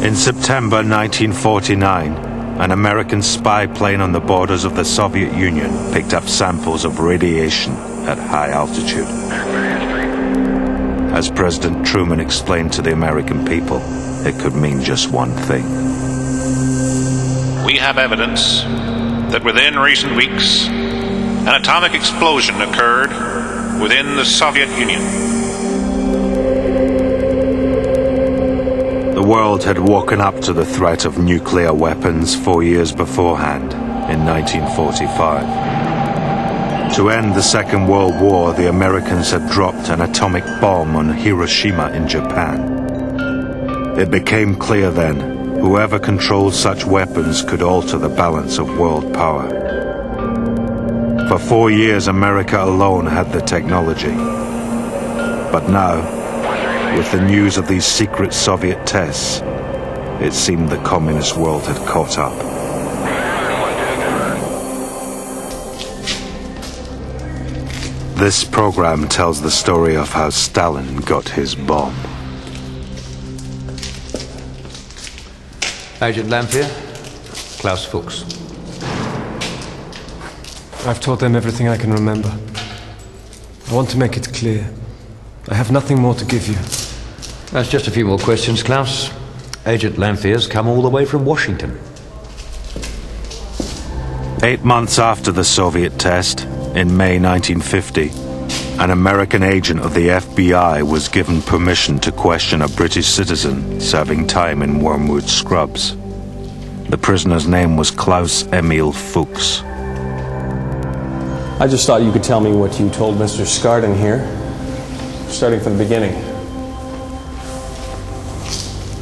In September 1949, an American spy plane on the borders of the Soviet Union picked up samples of radiation at high altitude. As President Truman explained to the American people, it could mean just one thing. We have evidence that within recent weeks, an atomic explosion occurred within the Soviet Union. The world had woken up to the threat of nuclear weapons 4 years beforehand, in 1945. To end the Second World War, the Americans had dropped an atomic bomb on Hiroshima in Japan. It became clear then, whoever controlled such weapons could alter the balance of world power. For 4 years, America alone had the technology. But now, with the news of these secret Soviet tests, it seemed the communist world had caught up. This program tells the story of how Stalin got his bomb. Agent Lamphere, Klaus Fuchs. I've told them everything I can remember. I want to make it clear. I have nothing more to give you. That's just a few more questions, Klaus. Agent Lamphere's come all the way from Washington. 8 months after the Soviet test, in May 1950, an American agent of the FBI was given permission to question a British citizen serving time in Wormwood Scrubs. The prisoner's name was Klaus Emil Fuchs. I just thought you could tell me what you told Mr. Skardin here, starting from the beginning.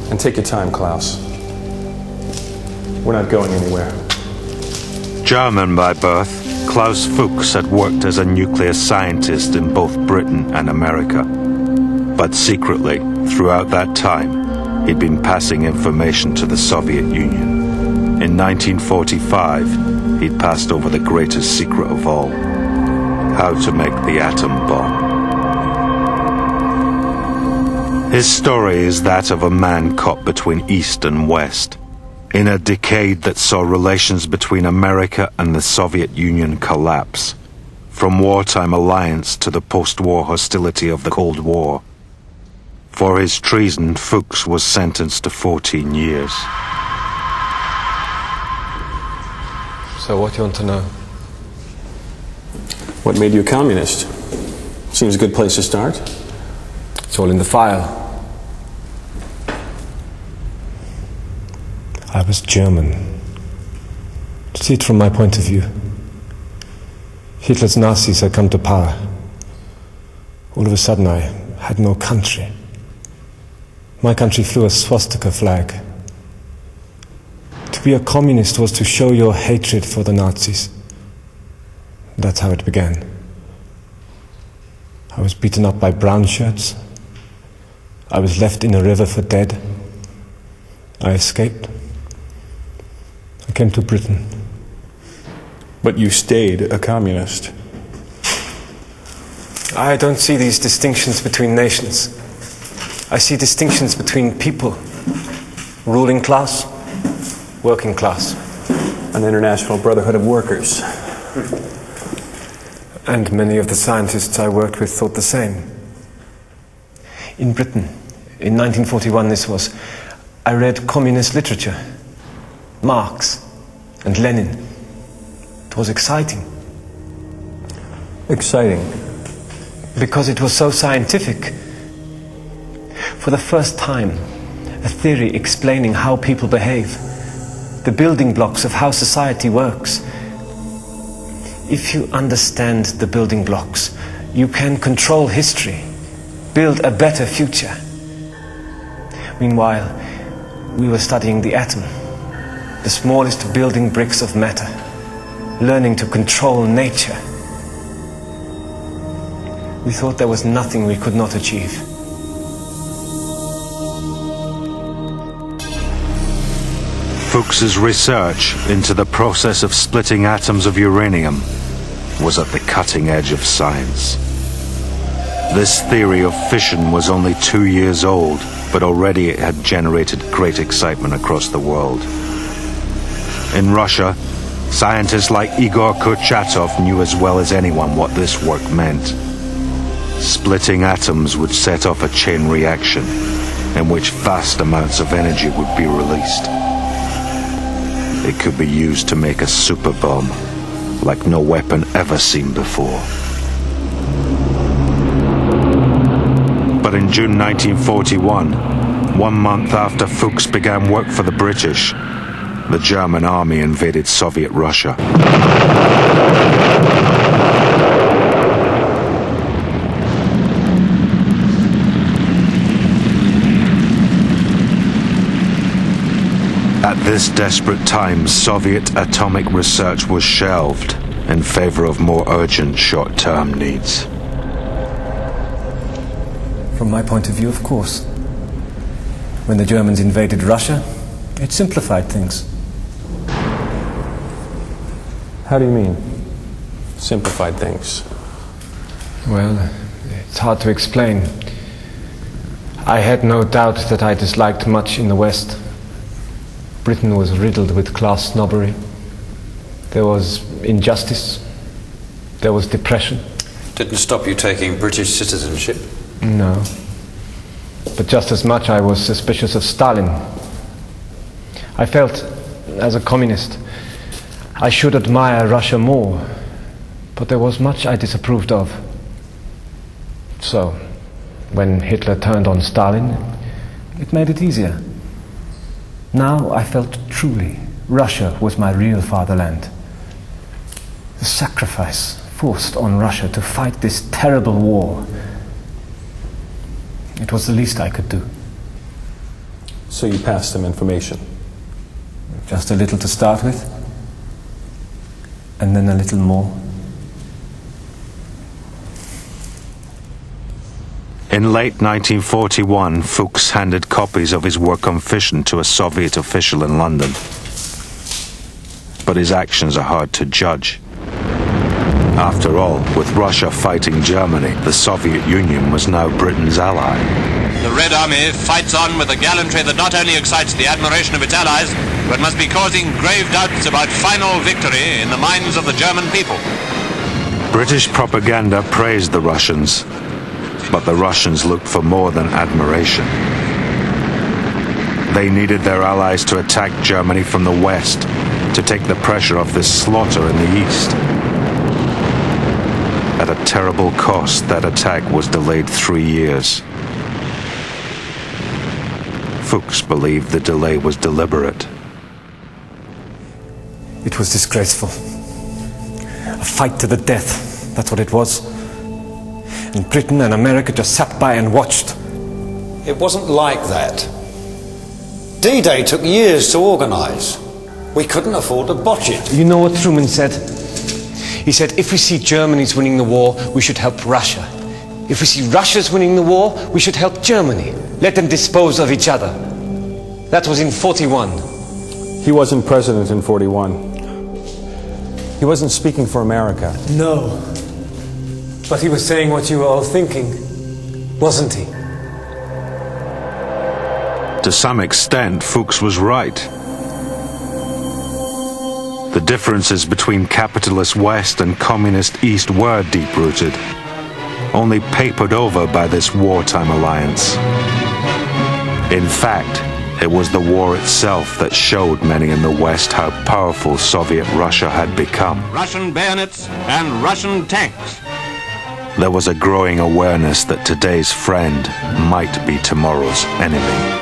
And take your time, Klaus. We're not going anywhere. German by birth, Klaus Fuchs had worked as a nuclear scientist in both Britain and America. But secretly, throughout that time, he'd been passing information to the Soviet Union. In 1945, he'd passed over the greatest secret of all: how to make the atom bomb. His story is that of a man caught between East and West, in a decade that saw relations between America and the Soviet Union collapse, from wartime alliance to the post-war hostility of the Cold War. For his treason, Fuchs was sentenced to 14 years. So what do you want to know? What made you a communist? Seems a good place to start. It's all in the file. I was German. See it from my point of view. Hitler's Nazis had come to power. All of a sudden I had no country. My country flew a swastika flag. To be a communist was to show your hatred for the Nazis. That's how it began. I was beaten up by brown shirts. I was left in a river for dead. I escaped. I came to Britain. But you stayed a communist. I don't see these distinctions between nations. I see distinctions between people. Ruling class, working class. An international brotherhood of workers. And many of the scientists I worked with thought the same. In Britain, in 1941 this was, I read communist literature. Marx and Lenin. It was exciting. Exciting? Because it was so scientific. For the first time, a theory explaining how people behave, the building blocks of how society works. If you understand the building blocks, you can control history, build a better future. Meanwhile, we were studying the atom, the smallest building bricks of matter, learning to control nature. We thought there was nothing we could not achieve. Fuchs's research into the process of splitting atoms of uranium was at the cutting edge of science. This theory of fission was only 2 years old but already it had generated great excitement across the world. In Russia, scientists like Igor Kurchatov knew as well as anyone what this work meant. Splitting atoms would set off a chain reaction in which vast amounts of energy would be released. It could be used to make a super bomb like no weapon ever seen before. But in June 1941, 1 month after Fuchs began work for the British, the German army invaded Soviet Russia. At this desperate time, Soviet atomic research was shelved in favor of more urgent short-term needs. From my point of view, of course. When the Germans invaded Russia, it simplified things. How do you mean, simplified things? Well, it's hard to explain. I had no doubt that I disliked much in the West. Britain was riddled with class snobbery. There was injustice. There was depression. Didn't stop you taking British citizenship? No. But just as much I was suspicious of Stalin. I felt, as a communist, I should admire Russia more, but there was much I disapproved of. So, when Hitler turned on Stalin, it made it easier. Now I felt truly Russia was my real fatherland. The sacrifice forced on Russia to fight this terrible war, it was the least I could do. So you passed them information? Just a little to start with, and then a little more. In late 1941, Fuchs handed copies of his work on fission to a Soviet official in London. But his actions are hard to judge. After all, with Russia fighting Germany, the Soviet Union was now Britain's ally. The Red Army fights on with a gallantry that not only excites the admiration of its allies, but must be causing grave doubts about final victory in the minds of the German people. British propaganda praised the Russians, but the Russians looked for more than admiration. They needed their allies to attack Germany from the west, to take the pressure off this slaughter in the east. At a terrible cost, that attack was delayed 3 years. Fuchs believed the delay was deliberate. It was disgraceful. A fight to the death, that's what it was. And Britain and America just sat by and watched. It wasn't like that. D-Day took years to organise. We couldn't afford to botch it. You know what Truman said? He said, if we see Germany's winning the war, we should help Russia. If we see Russia's winning the war, we should help Germany. Let them dispose of each other. That was in 41. He wasn't president in 41. He wasn't speaking for America. No. But he was saying what you were all thinking, wasn't he? To some extent, Fuchs was right. The differences between capitalist West and communist East were deep-rooted, only papered over by this wartime alliance. In fact, it was the war itself that showed many in the West how powerful Soviet Russia had become. Russian bayonets and Russian tanks. There was a growing awareness that today's friend might be tomorrow's enemy.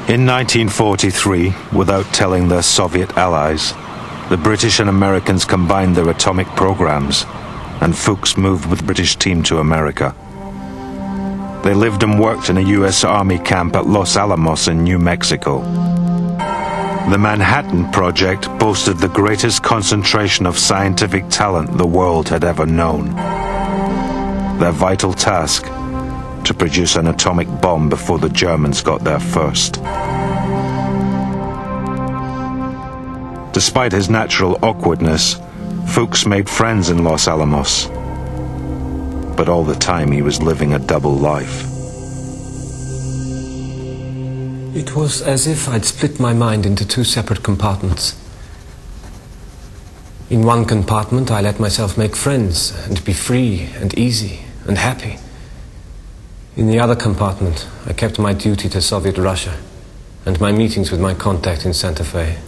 In 1943, without telling their Soviet allies, the British and Americans combined their atomic programs, and Fuchs moved with the British team to America. They lived and worked in a US Army camp at Los Alamos in New Mexico. The Manhattan Project boasted the greatest concentration of scientific talent the world had ever known. Their vital task: to produce an atomic bomb before the Germans got there first. Despite his natural awkwardness, Fuchs made friends in Los Alamos, but all the time he was living a double life. It was as if I'd split my mind into two separate compartments. In one compartment, I let myself make friends and be free and easy and happy. In the other compartment, I kept my duty to Soviet Russia and my meetings with my contact in Santa Fe.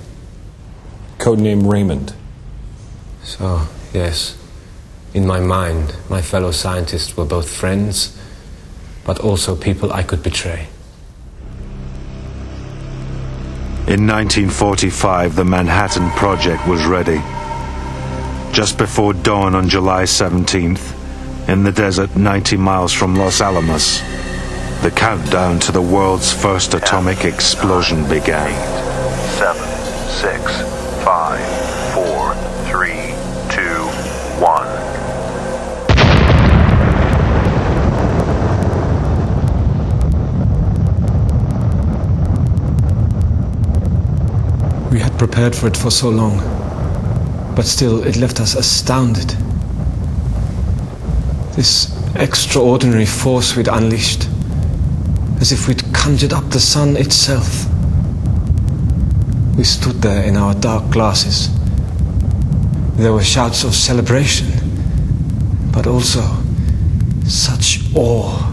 Codename Raymond. So, yes, in my mind, my fellow scientists were both friends, but also people I could betray. In 1945, the Manhattan Project was ready. Just before dawn on July 17th, in the desert 90 miles from Los Alamos, the countdown to the world's first atomic explosion began. 7, 6, 5, 4, 3, 2, 1. We had prepared for it for so long, but still it left us astounded. This extraordinary force we'd unleashed, as if we'd conjured up the sun itself. We stood there in our dark glasses. There were shouts of celebration, but also such awe.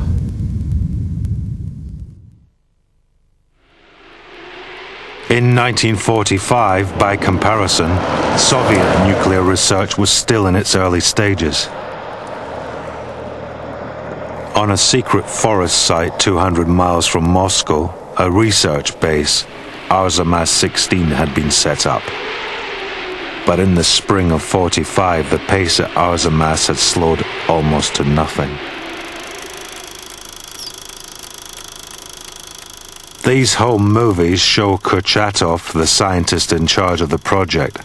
In 1945, by comparison, Soviet nuclear research was still in its early stages. On a secret forest site 200 miles from Moscow, a research base, Arzamas-16, had been set up. But in the spring of 45, the pace at Arzamas had slowed almost to nothing. These home movies show Kurchatov, the scientist in charge of the project.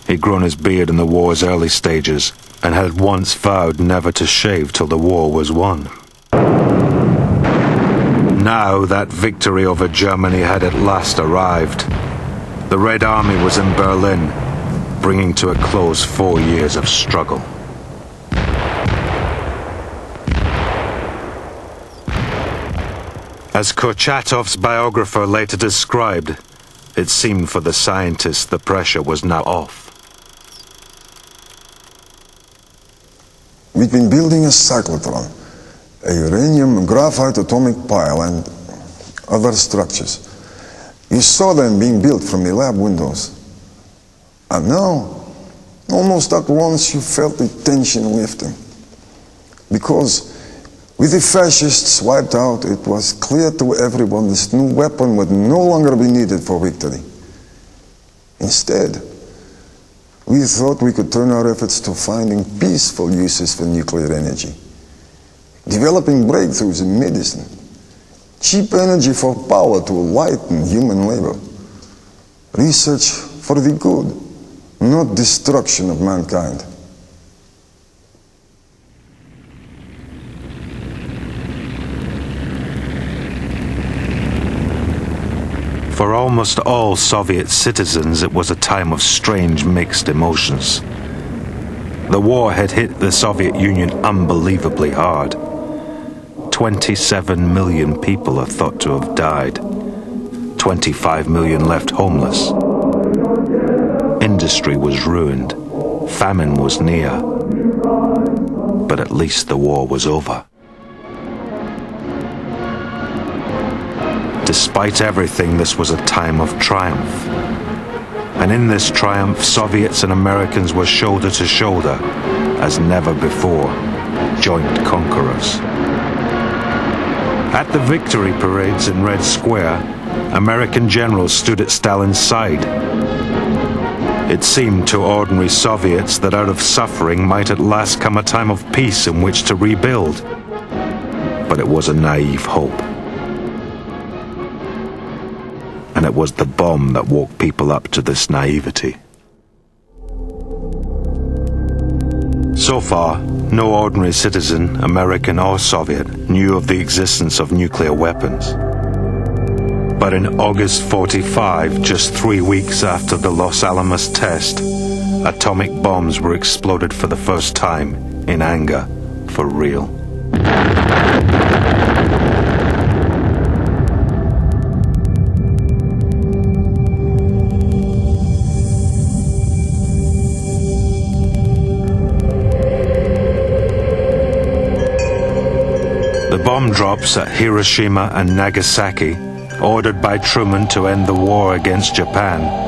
He'd grown his beard in the war's early stages and had once vowed never to shave till the war was won. Now that victory over Germany had at last arrived. The Red Army was in Berlin, bringing to a close 4 years of struggle. As Kurchatov's biographer later described, it seemed for the scientists the pressure was now off. We've been building a cyclotron, a uranium graphite atomic pile, and other structures. You saw them being built from the lab windows. And now, almost at once, you felt the tension lifting. Because with the fascists wiped out, it was clear to everyone this new weapon would no longer be needed for victory. Instead, we thought we could turn our efforts to finding peaceful uses for nuclear energy, developing breakthroughs in medicine, cheap energy for power to lighten human labor, research for the good, not destruction of mankind. For almost all Soviet citizens, it was a time of strange mixed emotions. The war had hit the Soviet Union unbelievably hard. 27 million people are thought to have died. 25 million left homeless. Industry was ruined. Famine was near. But at least the war was over. Despite everything, this was a time of triumph. And in this triumph, Soviets and Americans were shoulder to shoulder, as never before, joint conquerors. At the victory parades in Red Square, American generals stood at Stalin's side. It seemed to ordinary Soviets that out of suffering might at last come a time of peace in which to rebuild. But it was a naive hope. And it was the bomb that woke people up to this naivety. So far, no ordinary citizen, American or Soviet, knew of the existence of nuclear weapons. But in August 45, just 3 weeks after the Los Alamos test, atomic bombs were exploded for the first time in anger, for real. The bomb drops at Hiroshima and Nagasaki, ordered by Truman to end the war against Japan,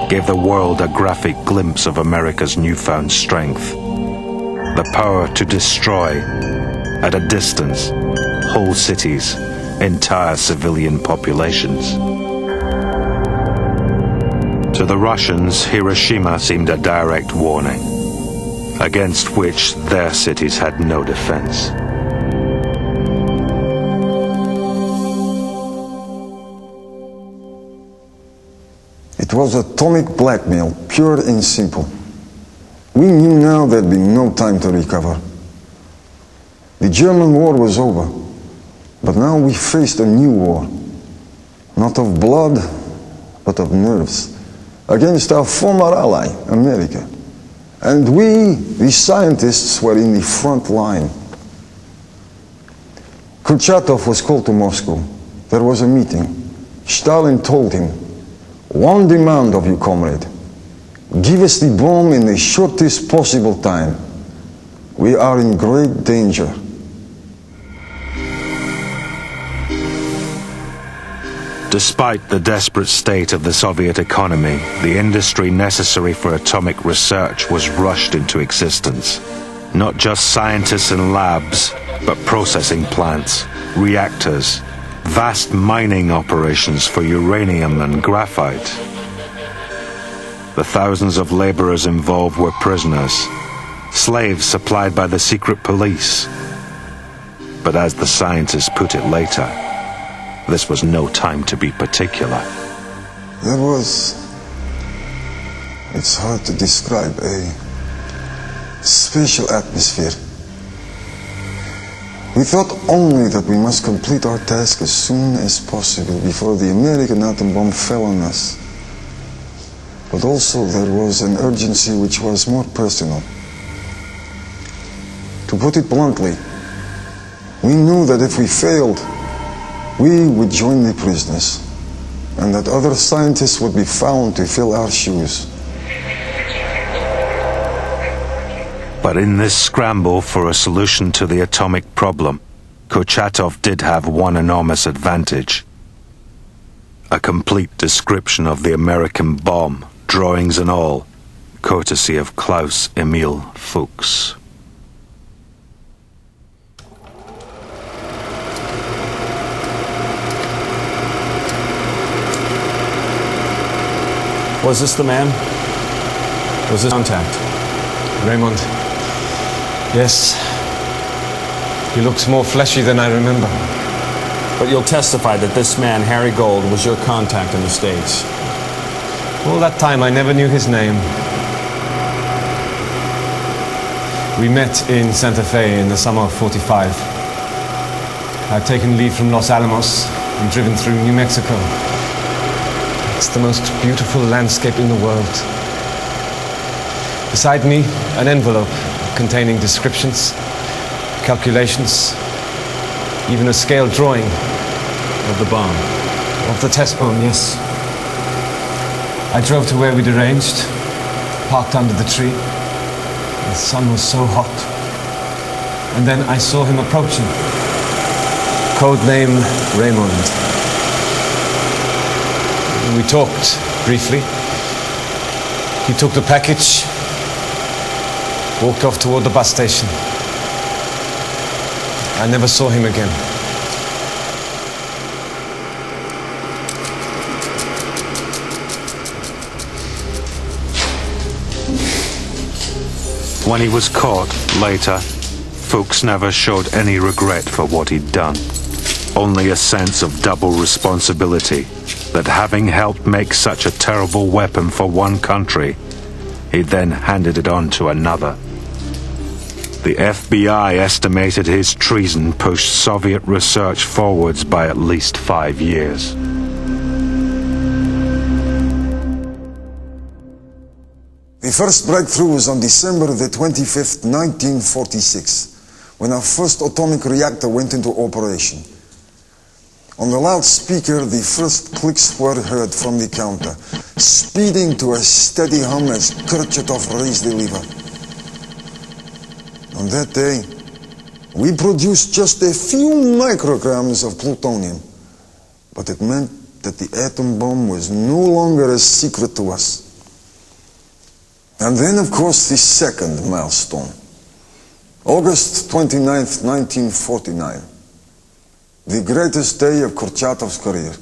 gave the world a graphic glimpse of America's newfound strength. The power to destroy, at a distance, whole cities, entire civilian populations. To the Russians, Hiroshima seemed a direct warning, against which their cities had no defense. It was atomic blackmail, pure and simple. We knew now there'd be no time to recover. The German war was over, but now we faced a new war, not of blood, but of nerves, against our former ally, America. And we, the scientists, were in the front line. Kurchatov was called to Moscow. There was a meeting. Stalin told him, "One demand of you, comrade. Give us the bomb in the shortest possible time. We are in great danger." Despite the desperate state of the Soviet economy, the industry necessary for atomic research was rushed into existence. Not just scientists in labs, but processing plants, reactors, vast mining operations for uranium and graphite. The thousands of laborers involved were prisoners, slaves supplied by the secret police. But as the scientists put it later, this was no time to be particular. There was, it's hard to describe, a special atmosphere. We thought only that we must complete our task as soon as possible before the American atom bomb fell on us. But also there was an urgency which was more personal. To put it bluntly, we knew that if we failed, we would join the prisoners, and that other scientists would be found to fill our shoes. But in this scramble for a solution to the atomic problem, Kurchatov did have one enormous advantage. A complete description of the American bomb, drawings and all, courtesy of Klaus Emil Fuchs. Was this the man? Was this contact? Raymond. Yes. He looks more fleshy than I remember. But you'll testify that this man, Harry Gold, was your contact in the States. All that time I never knew his name. We met in Santa Fe in the summer of '45. I'd taken leave from Los Alamos and driven through New Mexico. It's the most beautiful landscape in the world. Beside me, an envelope containing descriptions, calculations, even a scale drawing Of the bomb. of the test bomb, yes. I drove to where we'd arranged, parked under the tree. The sun was so hot. And then I saw him approaching. Codename Raymond. We talked briefly. He took the package, walked off toward the bus station. I never saw him again. When he was caught later, Fuchs never showed any regret for what he'd done. Only a sense of double responsibility, that having helped make such a terrible weapon for one country, he then handed it on to another. The FBI estimated his treason pushed Soviet research forwards by at least 5 years. The first breakthrough was on December the 25th, 1946, when our first atomic reactor went into operation. On the loudspeaker, the first clicks were heard from the counter, speeding to a steady hum as Kurchatov raised the lever. On that day, we produced just a few micrograms of plutonium, but it meant that the atom bomb was no longer a secret to us. And then, of course, the second milestone. August 29th, 1949. The greatest day of Kurchatov's career.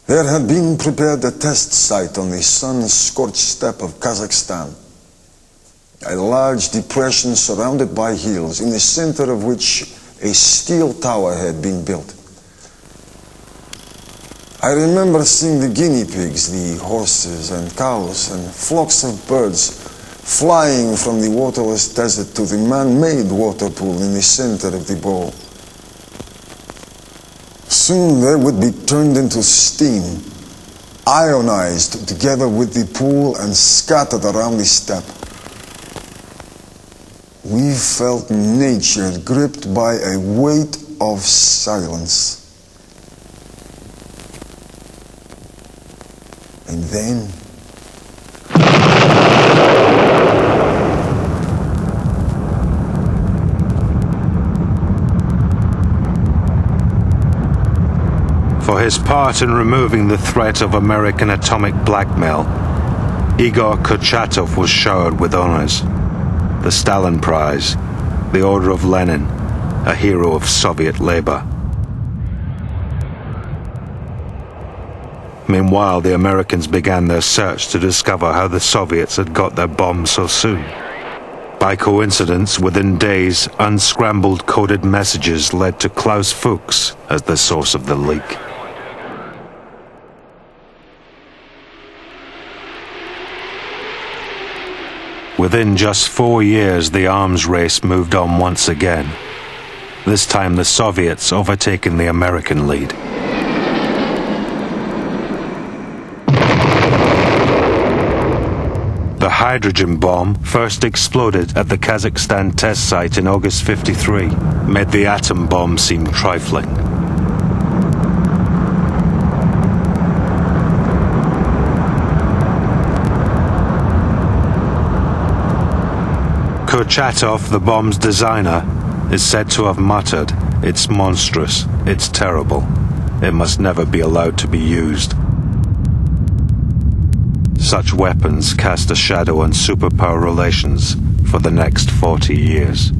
There had been prepared a test site on the sun-scorched steppe of Kazakhstan. A large depression surrounded by hills, in the center of which a steel tower had been built. I remember seeing the guinea pigs, the horses and cows and flocks of birds flying from the waterless desert to the man-made water pool in the center of the bowl. Soon they would be turned into steam, ionized together with the pool and scattered around the steppe. We felt nature gripped by a weight of silence. And then, for his part in removing the threat of American atomic blackmail, Igor Kurchatov was showered with honors. The Stalin Prize, the Order of Lenin, a hero of Soviet labor. Meanwhile, the Americans began their search to discover how the Soviets had got their bombs so soon. By coincidence, within days, unscrambled coded messages led to Klaus Fuchs as the source of the leak. Within just 4 years, the arms race moved on once again. This time the Soviets overtaking the American lead. The hydrogen bomb, first exploded at the Kazakhstan test site in August '53, made the atom bomb seem trifling. Kurchatov, the bomb's designer, is said to have muttered, "It's monstrous, it's terrible, it must never be allowed to be used." Such weapons cast a shadow on superpower relations for the next 40 years.